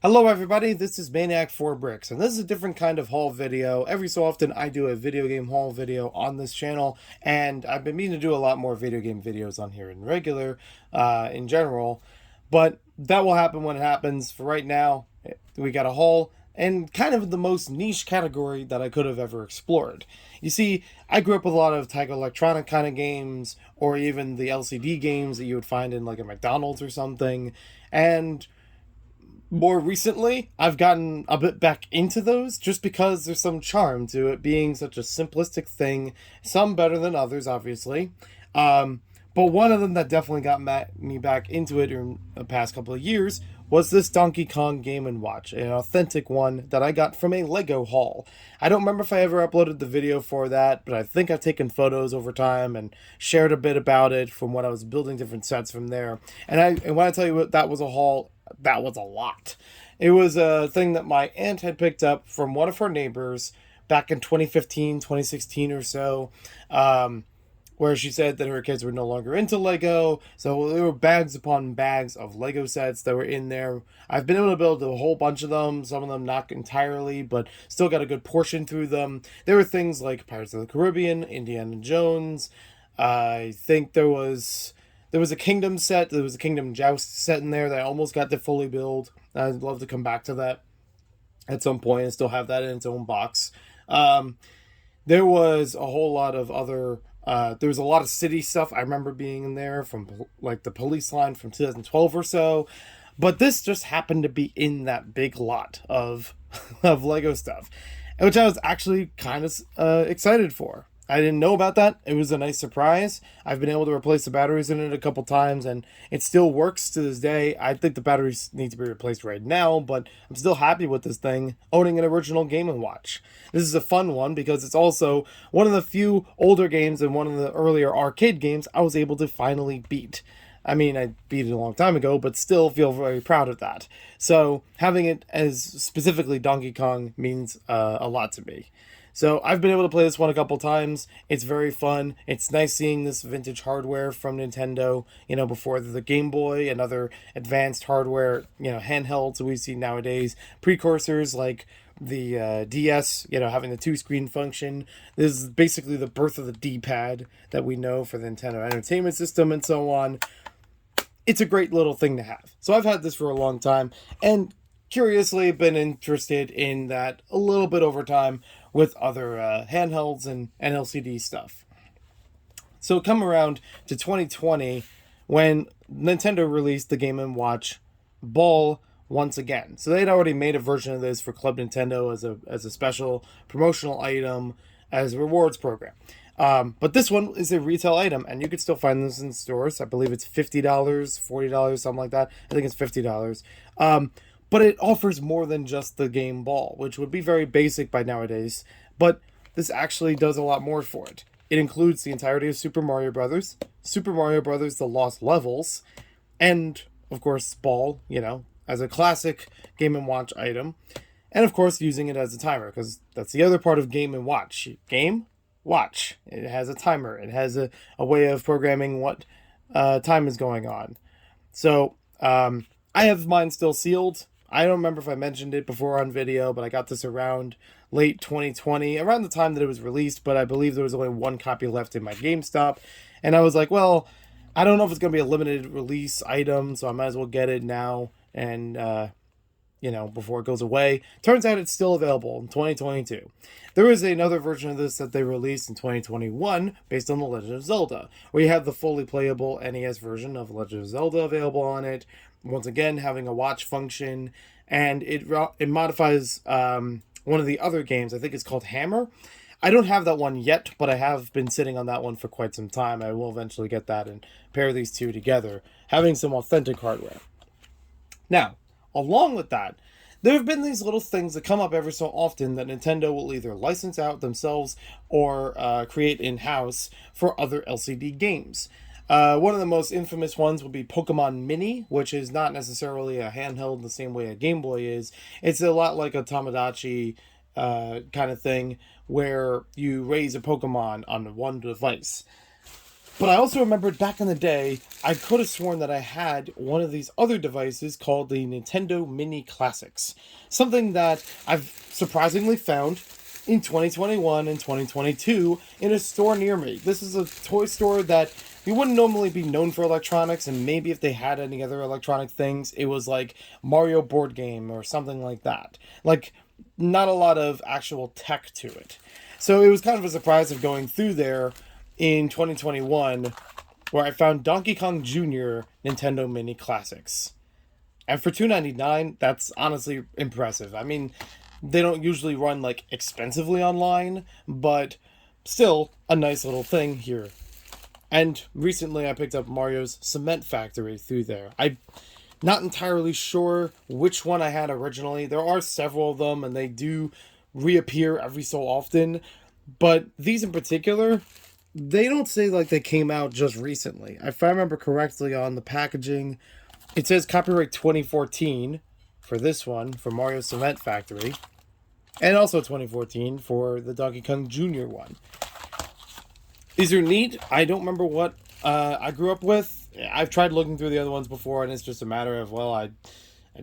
Hello everybody, this is Maniac4Bricks, and this is a different kind of haul video. Every so often I do a video game haul video on this channel, and I've been meaning to do a lot more video game videos on here in general, but that will happen when it happens. For right now, we got a haul, and kind of the most niche category that I could have ever explored. You see, I grew up with a lot of Tiger Electronic kind of games, or even the LCD games that you would find in like a McDonald's or something, and more recently, I've gotten a bit back into those just because there's some charm to it being such a simplistic thing. Some better than others, obviously. Um, but one of them that definitely got me back into it in the past couple of years was this Donkey Kong Game and Watch, an authentic one that I got from a Lego haul. I don't remember if I ever uploaded the video for that, but I think I've taken photos over time and shared a bit about it from when I was building different sets from there. And when I tell you what that was a haul, that was a lot. It was a thing that my aunt had picked up from one of her neighbors back in 2015, 2016 or so, where she said that her kids were no longer into Lego. So there were bags upon bags of Lego sets that were in there. I've been able to build a whole bunch of them, some of them not entirely, but still got a good portion through them. There were things like Pirates of the Caribbean, Indiana Jones. I think there was a Kingdom set. There was a Kingdom Joust set in there that I almost got to fully build. I'd love to come back to that at some point and still have that in its own box. Um, there was a whole lot of other. There was a lot of city stuff I remember being in there from like the police line from 2012 or so. But this just happened to be in that big lot of of Lego stuff, which I was actually kind of excited for. I didn't know about that. It was a nice surprise. I've been able to replace the batteries in it a couple times, and it still works to this day. I think the batteries need to be replaced right now, but I'm still happy with this thing, owning an original Game & Watch. This is a fun one because it's also one of the few older games and one of the earlier arcade games I was able to finally beat. I mean, I beat it a long time ago, but still feel very proud of that. So having it as specifically Donkey Kong means a lot to me. So I've been able to play this one a couple times. It's very fun. It's nice seeing this vintage hardware from Nintendo, before the Game Boy and other advanced hardware, handhelds we see nowadays. Precursors like the DS, having the two-screen function. This is basically the birth of the D-pad that we know for the Nintendo Entertainment System and so on. It's a great little thing to have. So I've had this for a long time, and curiously been interested in that a little bit over time with other handhelds and LCD stuff. So come around to 2020 when Nintendo released the Game & Watch Ball once again. So they'd already made a version of this for Club Nintendo as a special promotional item as a rewards program. But this one is a retail item, and you could still find this in stores. I believe it's $50, $40, something like that. I think it's $50. But it offers more than just the game ball, which would be very basic by nowadays. But this actually does a lot more for it. It includes the entirety of Super Mario Brothers, Super Mario Brothers: The Lost Levels, and of course Ball, as a classic Game & Watch item, and of course using it as a timer, because that's the other part of Game & Watch. Game, watch. It has a timer. It has a way of programming what time is going on. So I have mine still sealed. I don't remember if I mentioned it before on video, but I got this around late 2020, around the time that it was released, but I believe there was only one copy left in my GameStop. And I was like, well, I don't know if it's going to be a limited release item, so I might as well get it now and, before it goes away. Turns out it's still available in 2022. There is another version of this that they released in 2021 based on The Legend of Zelda, where you have the fully playable NES version of Legend of Zelda available on it. Once again, having a watch function, and it modifies one of the other games. I think it's called Hammer. I don't have that one yet, but I have been sitting on that one for quite some time. I will eventually get that and pair these two together, having some authentic hardware. Now, along with that, there have been these little things that come up every so often that Nintendo will either license out themselves or create in-house for other LCD games. One of the most infamous ones would be Pokemon Mini, which is not necessarily a handheld the same way a Game Boy is. It's a lot like a Tamagotchi kind of thing, where you raise a Pokemon on one device. But I also remembered back in the day, I could have sworn that I had one of these other devices called the Nintendo Mini Classics. Something that I've surprisingly found in 2021 and 2022 in a store near me. This is a toy store that you wouldn't normally be known for electronics, and maybe if they had any other electronic things, it was like Mario board game or something like that. Like, not a lot of actual tech to it. So it was kind of a surprise of going through there in 2021 where I found Donkey Kong Jr. Nintendo Mini Classics. And for $2.99, that's honestly impressive. I mean, they don't usually run like expensively online, but still a nice little thing here. And recently I picked up Mario's Cement Factory through there. I'm not entirely sure which one I had originally. There are several of them and they do reappear every so often, but these in particular, they don't say like they came out just recently. If I remember correctly on the packaging, it says copyright 2014 for this one, for Mario Cement Factory, and also 2014 for the Donkey Kong Jr. one. These are neat. I don't remember what I grew up with. I've tried looking through the other ones before, and it's just a matter of, well, I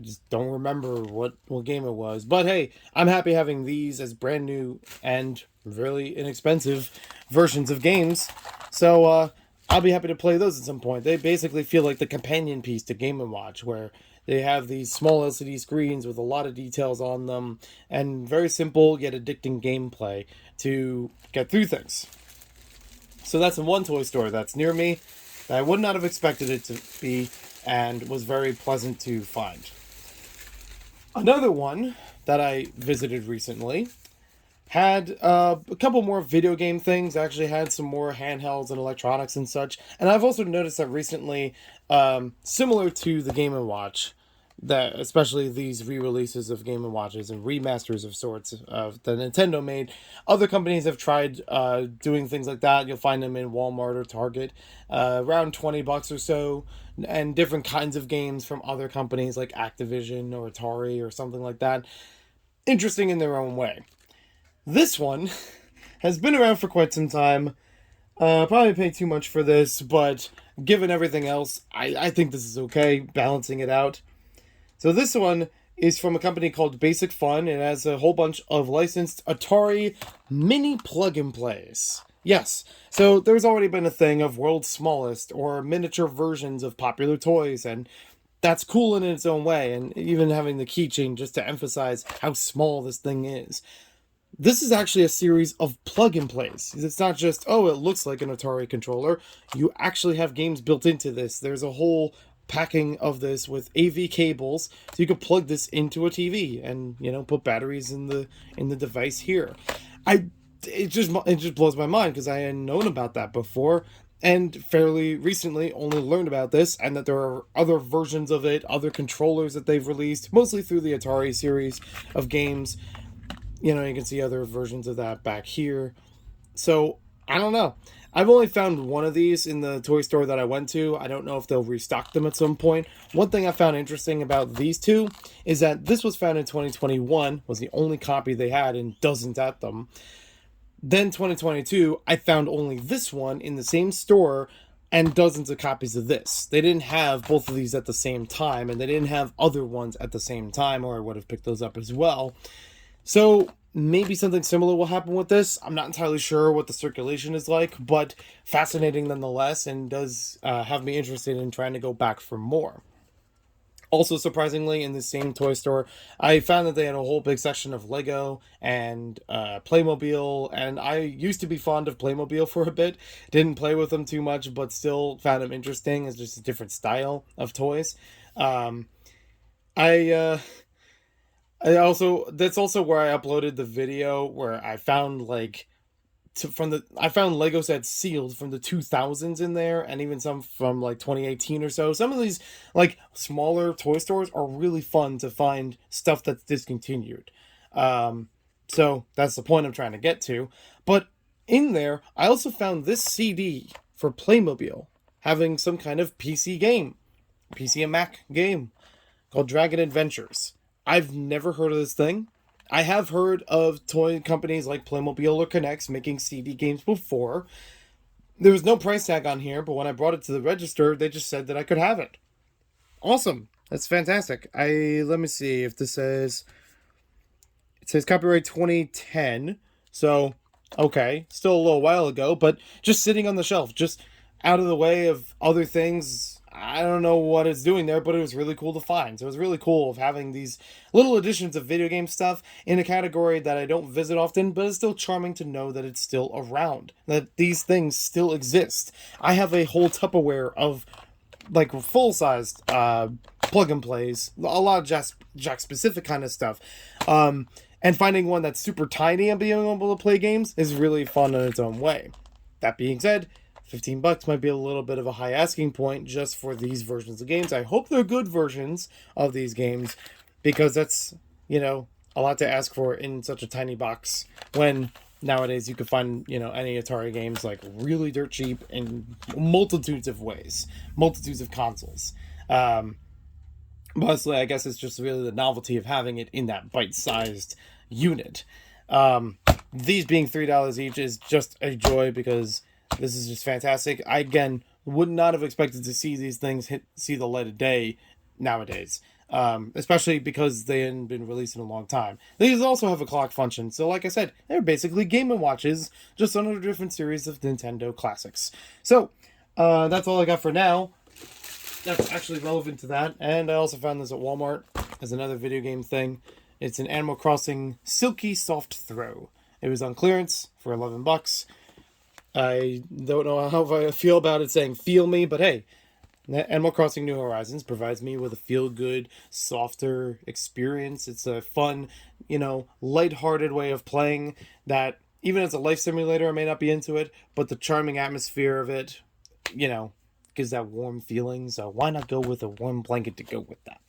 just don't remember what game it was. But hey, I'm happy having these as brand new and really inexpensive versions of games. So I'll be happy to play those at some point. They basically feel like the companion piece to Game & Watch, where they have these small LCD screens with a lot of details on them and very simple yet addicting gameplay to get through things. So that's in one toy store that's near me that I would not have expected it to be and was very pleasant to find. Another one that I visited recently had a couple more video game things. Actually had some more handhelds and electronics and such. And I've also noticed that recently, similar to the Game & Watch, that especially these re-releases of Game & Watches and remasters of sorts of the Nintendo made, other companies have tried doing things like that. You'll find them in Walmart or Target, around $20 or so, and different kinds of games from other companies like Activision or Atari or something like that. Interesting in their own way. This one has been around for quite some time. Probably paid too much for this, but given everything else, I think this is okay, balancing it out. So this one is from a company called Basic Fun. It has a whole bunch of licensed Atari mini plug-and-plays. Yes, so there's already been a thing of world's smallest or miniature versions of popular toys, and that's cool in its own way, and even having the keychain just to emphasize how small this thing is. This is actually a series of plug-and-plays. It's not just, oh, it looks like an Atari controller. You actually have games built into this. There's a whole packing of this with AV cables, so you could plug this into a TV and put batteries in the device here. It just blows my mind because I hadn't known about that before, and fairly recently only learned about this, and that there are other versions of it, other controllers that they've released, mostly through the Atari series of games. You can see other versions of that back here. So, I don't know. I've only found one of these in the toy store that I went to. I don't know if they'll restock them at some point. One thing I found interesting about these two is that this was found in 2021, was the only copy they had, and dozens at them. Then 2022, I found only this one in the same store and dozens of copies of this. They didn't have both of these at the same time, and they didn't have other ones at the same time, or I would have picked those up as well. So maybe something similar will happen with this. I'm not entirely sure what the circulation is like, but fascinating nonetheless, and does have me interested in trying to go back for more. Also, surprisingly, in the same toy store, I found that they had a whole big section of Lego and Playmobil, and I used to be fond of Playmobil for a bit. Didn't play with them too much, but still found them interesting. It's just a different style of toys. That's also where I uploaded the video where I found I found Lego sets sealed from the 2000s in there, and even some from like 2018 or so. Some of these like smaller toy stores are really fun to find stuff that's discontinued. So that's the point I'm trying to get to. But in there, I also found this CD for Playmobil having some kind of PC and Mac game called Dragon Adventures. I've never heard of this thing. I have heard of toy companies like Playmobil or Connects making CD games before. There was no price tag on here, but when I brought it to the register, they just said that I could have it. Awesome. That's fantastic. Let me see if this says, it says copyright 2010. So, okay, still a little while ago, but just sitting on the shelf, just out of the way of other things. I don't know what it's doing there, but it was really cool to find. So it was really cool of having these little additions of video game stuff in a category that I don't visit often, but it's still charming to know that it's still around, that these things still exist. I have a whole Tupperware of like full sized plug and plays, a lot of Jack specific kind of stuff. And finding one that's super tiny and being able to play games is really fun in its own way. That being said, $15 might be a little bit of a high asking point just for these versions of games. I hope they're good versions of these games, because that's, a lot to ask for in such a tiny box when nowadays you can find, any Atari games like really dirt cheap in multitudes of ways, multitudes of consoles. Mostly, I guess it's just really the novelty of having it in that bite-sized unit. These being $3 each is just a joy, because this is just fantastic. I, again, would not have expected to see these things see the light of day nowadays. Especially because they hadn't been released in a long time. These also have a clock function, so like I said, they're basically Game & Watches, just on a different series of Nintendo classics. So, that's all I got for now. That's actually relevant to that, and I also found this at Walmart as another video game thing. It's an Animal Crossing Silky Soft Throw. It was on clearance for $11. I don't know how I feel about it saying "feel me," but hey, Animal Crossing New Horizons provides me with a feel-good, softer experience. It's a fun, lighthearted way of playing that, even as a life simulator, I may not be into it, but the charming atmosphere of it, gives that warm feeling. So why not go with a warm blanket to go with that?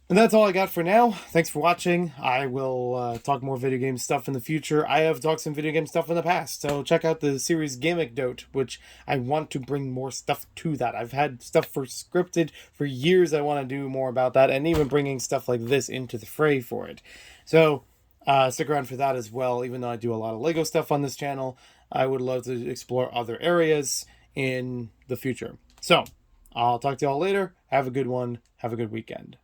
And that's all I got for now. Thanks for watching. I will talk more video game stuff in the future. I have talked some video game stuff in the past, so check out the series Gamecdote, which I want to bring more stuff to that. I've had stuff for scripted for years. I want to do more about that, and even bringing stuff like this into the fray for it. So stick around for that as well. Even though I do a lot of Lego stuff on this channel, I would love to explore other areas in the future. So I'll talk to y'all later. Have a good one. Have a good weekend.